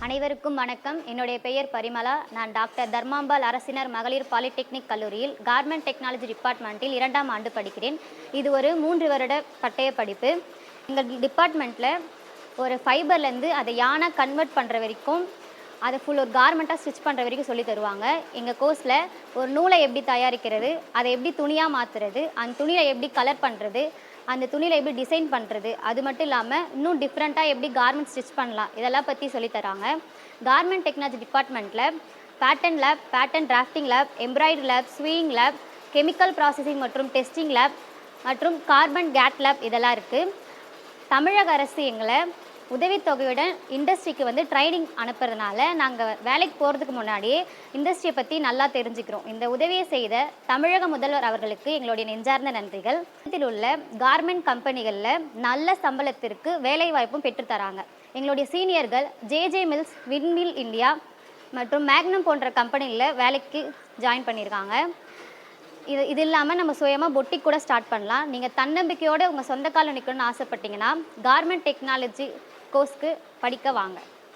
அனைவருக்கும் வணக்கம். என்னுடைய பெயர் பரிமளா. நான் டாக்டர் தர்மாம்பாள் அரசினர் மகளிர் பாலிடெக்னிக் கல்லூரியில் கார்மெண்ட் டெக்னாலஜி டிபார்ட்மெண்ட்டில் 2ஆம் ஆண்டு படிக்கிறேன். இது ஒரு 3 வருட பட்டய படிப்பு. எங்கள் டிபார்ட்மெண்ட்டில் ஒரு ஃபைபர்லேருந்து அதை யானை கன்வெர்ட் பண்ணுற வரைக்கும், அதை ஃபுல் ஒரு கார்மெண்ட்டாக ஸ்டிச் பண்ணுற வரைக்கும் சொல்லி தருவாங்க. எங்கள் கோர்ஸில் ஒரு நூலை எப்படி தயாரிக்கிறது, அதை எப்படி துணியாக மாற்றுறது, அந்த துணியில் எப்படி கலர் பண்ணுறது, அந்த துணியில் எப்படி டிசைன் பண்ணுறது, அது மட்டும் இல்லாமல் இன்னும் டிஃப்ரெண்ட்டாக எப்படி கார்மெண்ட் ஸ்டிச் பண்ணலாம், இதெல்லாம் பற்றி சொல்லித்தராங்க. கார்மெண்ட் டெக்னாலஜி டிபார்ட்மெண்ட்டில் pattern lab, pattern drafting lab, embroidery lab, sewing lab, chemical processing மற்றும் டெஸ்டிங் லேப் மற்றும் கார்பன் கேட் லேப் இதெல்லாம் இருக்குது. தமிழக அரசு எங்களை உதவித்தொகையுடன் இண்டஸ்ட்ரிக்கு ட்ரைனிங் அனுப்புறதுனால நாங்கள் வேலைக்கு போகிறதுக்கு முன்னாடியே இண்டஸ்ட்ரியை பற்றி நல்லா தெரிஞ்சுக்கிறோம். இந்த உதவியை செய்த தமிழக முதல்வர் அவர்களுக்கு எங்களுடைய நெஞ்சார்ந்த நன்றிகள். இதில் உள்ள கார்மெண்ட் கம்பெனிகளில் நல்ல சம்பளத்திற்கு வேலை வாய்ப்பும் பெற்றுத்தராங்க. எங்களுடைய சீனியர்கள் ஜேஜே மில்ஸ், விண்மில் இந்தியா மற்றும் மேக்னம் போன்ற கம்பெனியில் வேலைக்கு ஜாயின் பண்ணியிருக்காங்க. இது இல்லாமல் நம்ம சுயமாக பொட்டிக் கூட ஸ்டார்ட் பண்ணலாம். நீங்கள் தன்னம்பிக்கையோடு உங்கள் சொந்த காலில் நிற்கணும்னு ஆசைப்பட்டீங்கன்னா கார்மெண்ட் டெக்னாலஜி கோர்ஸ்க்கு படிக்க வாங்க.